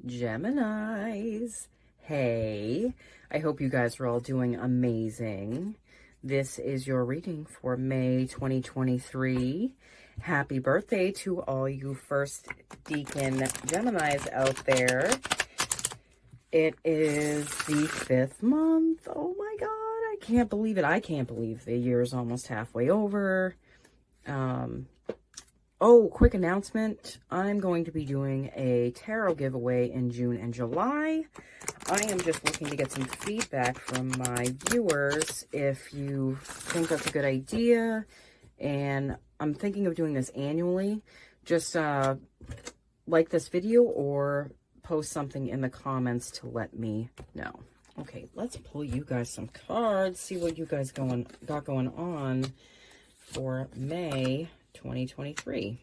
Geminis. Hey, I hope you guys are all doing amazing. This is your reading for May 2023. Happy birthday to all you first Deacon Geminis out there. It is the 5th month. Oh my God, I can't believe it. I can't believe the year is almost halfway over. Oh, quick announcement. I'm going to be doing a tarot giveaway in June and July. I am just looking to get some feedback from my viewers if you think that's a good idea. And I'm thinking of doing this annually. Just like this video or post something in the comments to let me know. Okay, let's pull you guys some cards, see what you guys got going on for May 2023.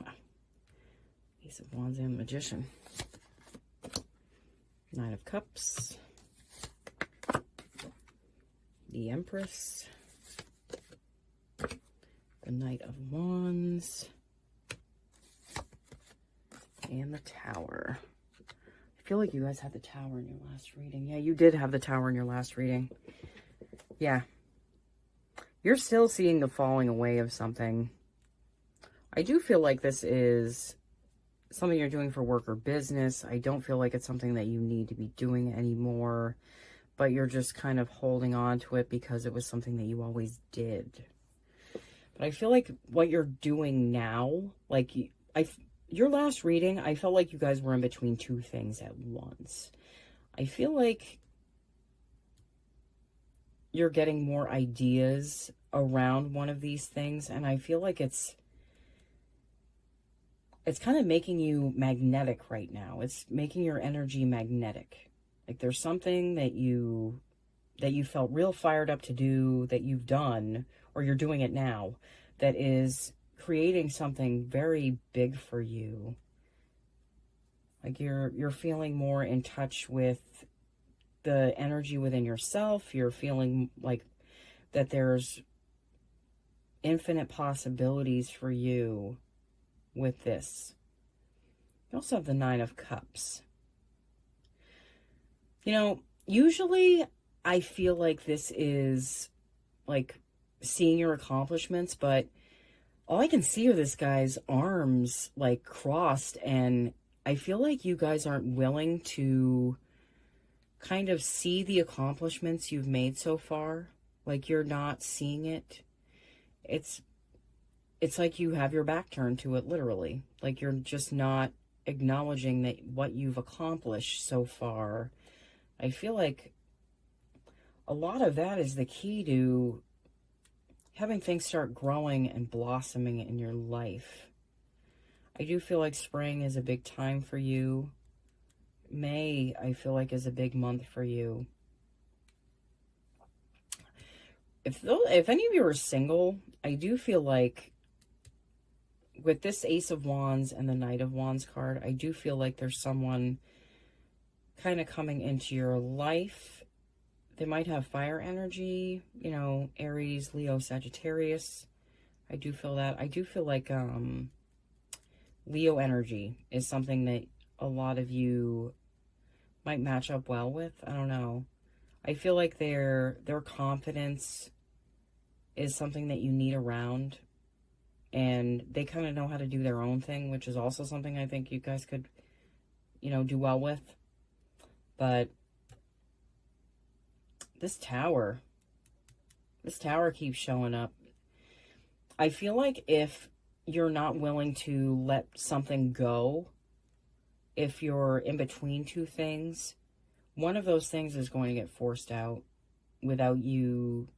Wow. Ace of Wands and Magician. Nine of Cups. The Empress. The Knight of Wands. And the Tower. I feel like you guys had the Tower in your last reading. Yeah, you did have the Tower in your last reading. Yeah. You're still seeing the falling away of something. I do feel like this is something you're doing for work or business. I don't feel like it's something that you need to be doing anymore, but you're just kind of holding on to it because it was something that you always did. But I feel like what you're doing now, like your last reading, I felt like you guys were in between two things at once. I feel like you're getting more ideas around one of these things, and I feel like it's kind of making you magnetic right now. It's making your energy magnetic. Like there's something that you felt real fired up to do, that you've done, or you're doing it now, that is creating something very big for you. Like you're feeling more in touch with the energy within yourself. You're feeling like that there's infinite possibilities for you with this. You also have the Nine of Cups. You know, usually I feel like this is like seeing your accomplishments, but all I can see are this guy's arms like crossed, and I feel like you guys aren't willing to kind of see the accomplishments you've made so far. Like you're not seeing it. It's like you have your back turned to it, literally. Like you're just not acknowledging that what you've accomplished so far. I feel like a lot of that is the key to having things start growing and blossoming in your life. I do feel like spring is a big time for you. May, I feel like, is a big month for you. If any of you are single, I do feel like with this Ace of Wands and the Knight of Wands card, I do feel like there's someone kind of coming into your life. They might have fire energy, you know, Aries, Leo, Sagittarius. I do feel that. I do feel like Leo energy is something that a lot of you might match up well with. I don't know. I feel like their confidence is something that you need around, and they kind of know how to do their own thing, which is also something I think you guys could, you know, do well with. But this tower keeps showing up. I feel like if you're not willing to let something go, if you're in between two things, one of those things is going to get forced out without you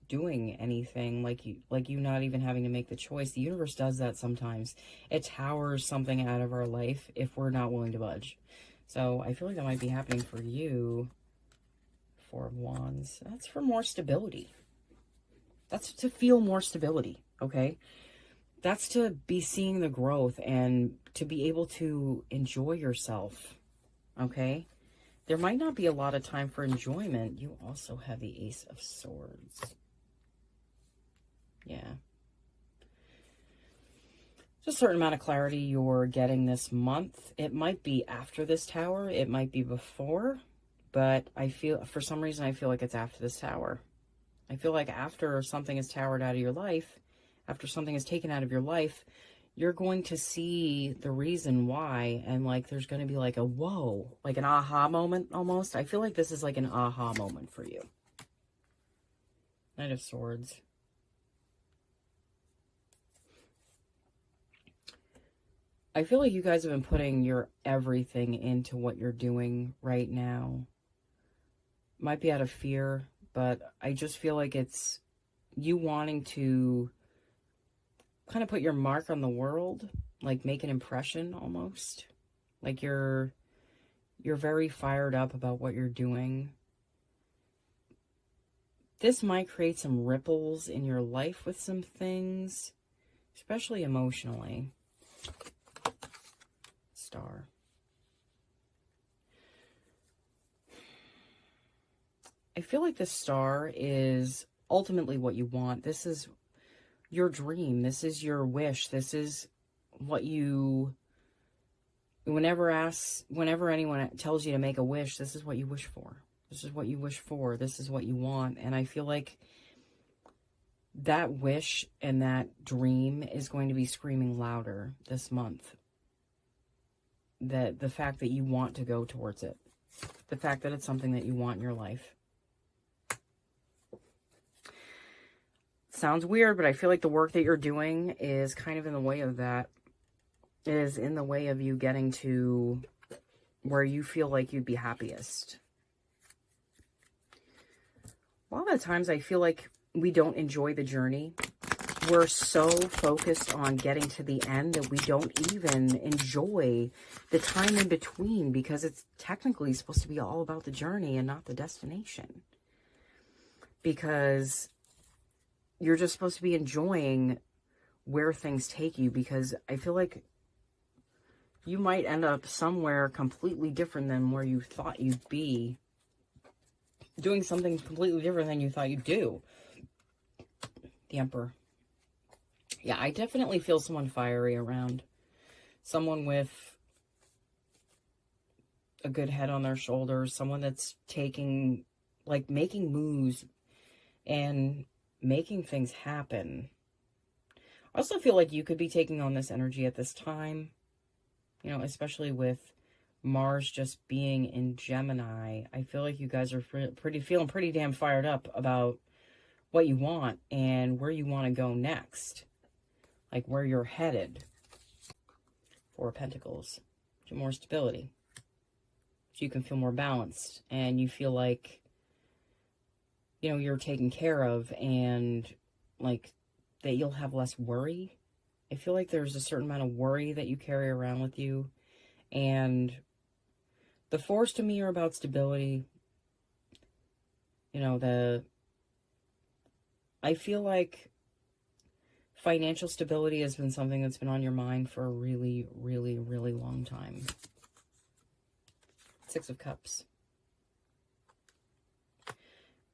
doing anything, like you not even having to make the choice. The universe does that sometimes. It towers something out of our life if we're not willing to budge. So I feel like that might be happening for you. Four of Wands. That's for more stability. That's to feel more stability, okay? That's to be seeing the growth and to be able to enjoy yourself, okay? There might not be a lot of time for enjoyment. You also have the Ace of Swords. Yeah. Just a certain amount of clarity you're getting this month. It might be after this tower. It might be before. But I feel, for some reason, I feel like it's after this tower. I feel like after something is towered out of your life, after something is taken out of your life, you're going to see the reason why. And like, there's going to be like a whoa, like an aha moment almost. I feel like this is like an aha moment for you. Knight of Swords. I feel like you guys have been putting your everything into what you're doing right now. Might be out of fear, but I just feel like it's you wanting to kind of put your mark on the world, like make an impression almost. Like you're very fired up about what you're doing. This might create some ripples in your life with some things, especially emotionally. Star. I feel like the star is ultimately what you want. This is your dream. This is your wish. This is what you, whenever anyone tells you to make a wish, this is what you wish for. This is what you wish for. This is what you want. And I feel like that wish and that dream is going to be screaming louder this month. That the fact that you want to go towards it. The fact that it's something that you want in your life. Sounds weird, but I feel like the work that you're doing is kind of in the way of that. It is in the way of you getting to where you feel like you'd be happiest. A lot of the times I feel like we don't enjoy the journey. We're so focused on getting to the end that we don't even enjoy the time in between, because it's technically supposed to be all about the journey and not the destination. Because you're just supposed to be enjoying where things take you, because I feel like you might end up somewhere completely different than where you thought you'd be. Doing something completely different than you thought you'd do. The Emperor. Yeah, I definitely feel someone fiery around. Someone with a good head on their shoulders. Someone that's making moves and making things happen. I also feel like you could be taking on this energy at this time. You know, especially with Mars just being in Gemini. I feel like you guys are feeling pretty damn fired up about what you want and where you want to go next. Like where you're headed. Four of Pentacles. To more stability. So you can feel more balanced. And you feel like, you know, you're taken care of. And like that you'll have less worry. I feel like there's a certain amount of worry that you carry around with you. And the fours to me are about stability. You know, I feel like financial stability has been something that's been on your mind for a really, really, really long time. Six of Cups.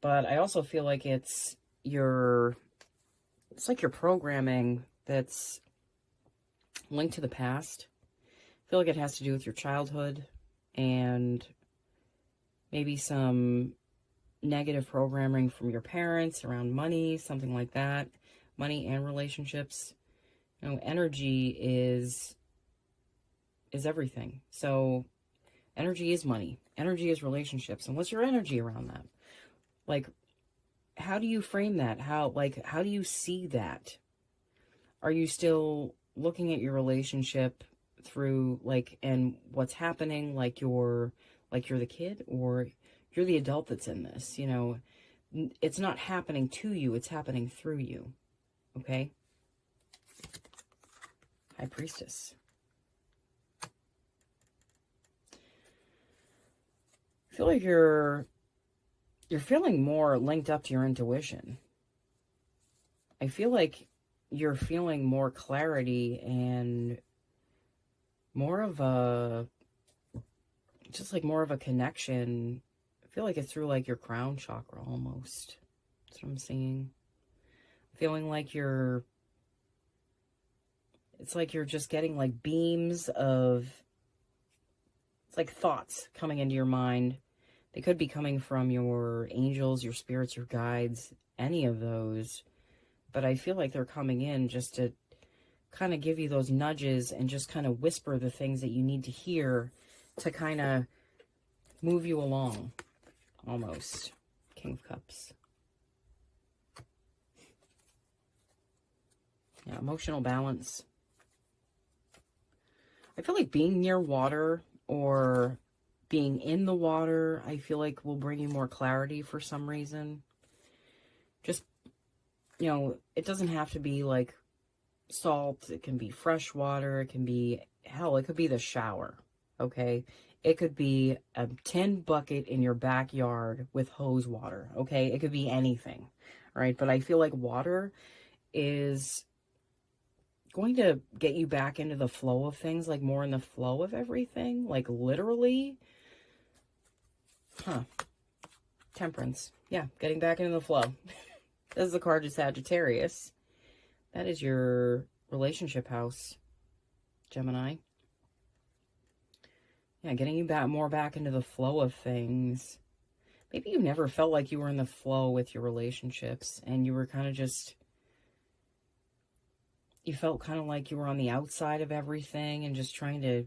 But I also feel like it's like your programming that's linked to the past. I feel like it has to do with your childhood and maybe some negative programming from your parents around money, something like that. Money and relationships. You know, energy is everything. So energy is money. Energy is relationships. And what's your energy around that? Like, how do you frame that? How do you see that? Are you still looking at your relationship through and what's happening like you're the kid, or you're the adult that's in this? You know, it's not happening to you, it's happening through you. Okay? High Priestess. I feel like you're feeling more linked up to your intuition. I feel like you're feeling more clarity and more of a connection. I feel like it's through your crown chakra almost. That's what I'm seeing. Feeling like It's like you're just getting like beams of, it's like thoughts coming into your mind. They could be coming from your angels, your spirits, your guides, any of those. But I feel like they're coming in just to kind of give you those nudges and just kind of whisper the things that you need to hear to kind of move you along, almost. King of Cups. Yeah, emotional balance. I feel like being near water or being in the water, I feel like will bring you more clarity for some reason. Just, you know, it doesn't have to be like salt. It can be fresh water. It can be, hell, it could be the shower, okay? It could be a tin bucket in your backyard with hose water, okay? It could be anything, right? But I feel like water is going to get you back into the flow of things, like more in the flow of everything, like literally. Temperance. Yeah, getting back into the flow. This is the card of Sagittarius. That is your relationship house, Gemini. Yeah, getting you more back into the flow of things. Maybe you never felt like you were in the flow with your relationships, and you were kind of just, you felt kind of like you were on the outside of everything and just trying to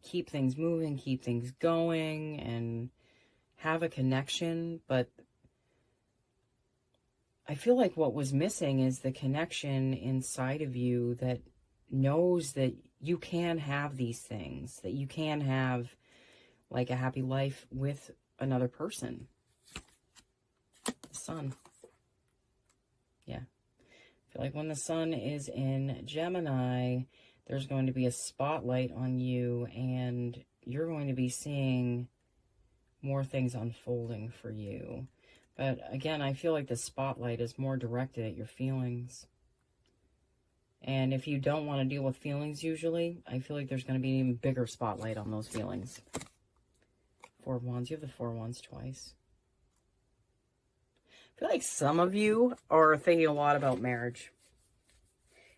keep things moving, keep things going, and have a connection. But I feel like what was missing is the connection inside of you that knows that you can have these things, that you can have like a happy life with another person. The sun. Yeah. I feel like when the sun is in Gemini, there's going to be a spotlight on you, and you're going to be seeing more things unfolding for you. But again, I feel like the spotlight is more directed at your feelings. And if you don't want to deal with feelings usually, I feel like there's going to be an even bigger spotlight on those feelings. Four of Wands. You have the Four of Wands twice. I feel like some of you are thinking a lot about marriage.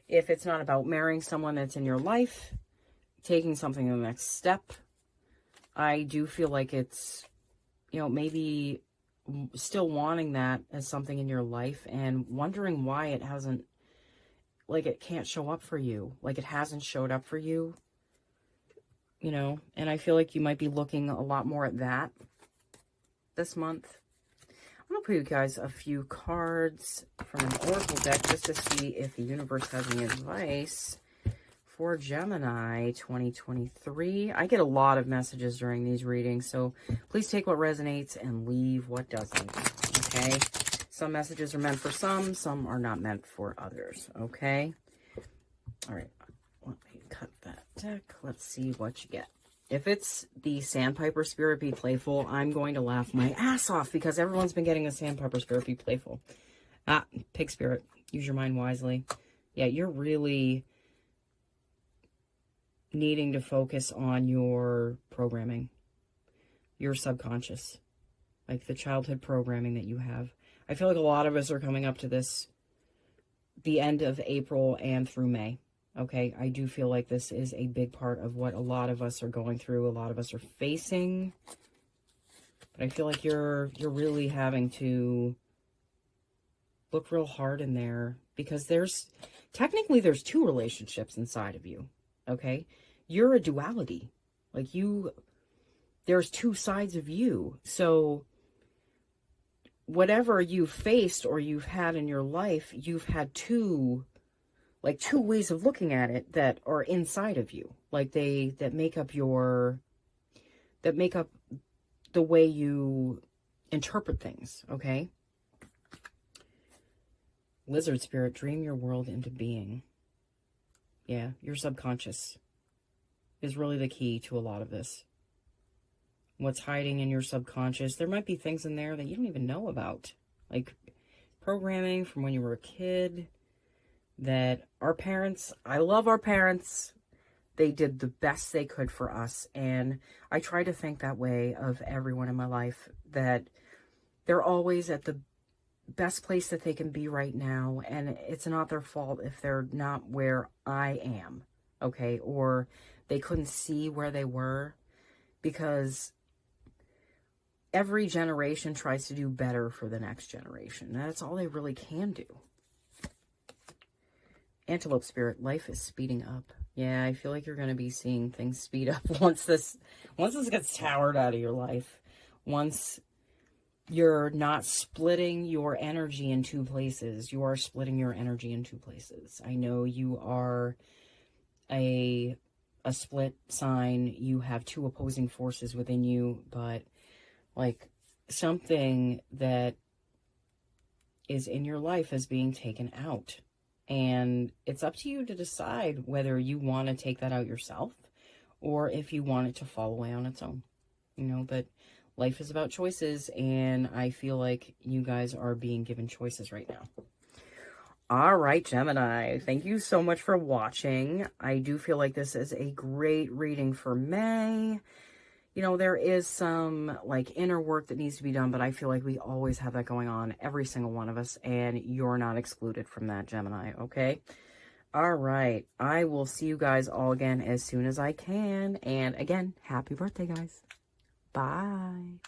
If it's not about marrying someone that's in your life, taking something to the next step, I do feel like it's, you know, maybe still wanting that as something in your life and wondering why it hasn't, like it can't show up for you, like it hasn't showed up for you, you know. And I feel like you might be looking a lot more at that this month. I'm going to put you guys a few cards from an oracle deck just to see if the universe has any advice for Gemini 2023. I get a lot of messages during these readings, so please take what resonates and leave what doesn't, okay? Some messages are meant for some are not meant for others, okay? All right, let me cut that deck. Let's see what you get. If it's the Sandpiper Spirit, be playful, I'm going to laugh my ass off because everyone's been getting a Sandpiper Spirit, be playful. Pig Spirit, use your mind wisely. Yeah, you're really needing to focus on your programming, your subconscious, like the childhood programming that you have. I feel like a lot of us are coming up to this, the end of April and through May. Okay, I do feel like this is a big part of what a lot of us are going through, a lot of us are facing. But I feel like you're really having to look real hard in there because technically there's two relationships inside of you. Okay, you're a duality. Like there's two sides of you. So whatever you've faced or you've had in your life, you've had two ways of looking at it that are inside of you. Like that make up the way you interpret things, okay? Lizard Spirit, dream your world into being. Yeah, your subconscious is really the key to a lot of this. What's hiding in your subconscious, there might be things in there that you don't even know about. Like programming from when you were a kid, that our parents, I love our parents. They did the best they could for us. And I try to think that way of everyone in my life, that they're always at the best place that they can be right now. And it's not their fault if they're not where I am, okay? Or they couldn't see where they were, because every generation tries to do better for the next generation. That's all they really can do. Antelope Spirit, life is speeding up. Yeah, I feel like you're going to be seeing things speed up once this gets towered out of your life. Once you're not splitting your energy in two places, you are splitting your energy in two places. I know you are a split sign. You have two opposing forces within you, but like something that is in your life is being taken out. And it's up to you to decide whether you want to take that out yourself or if you want it to fall away on its own. You know, but life is about choices, and I feel like you guys are being given choices right now. All right, Gemini, thank you so much for watching. I do feel like this is a great reading for May. You know, there is some like inner work that needs to be done, but I feel like we always have that going on, every single one of us, and you're not excluded from that, Gemini, okay? All right, I will see you guys all again as soon as I can. And again, happy birthday, guys. Bye.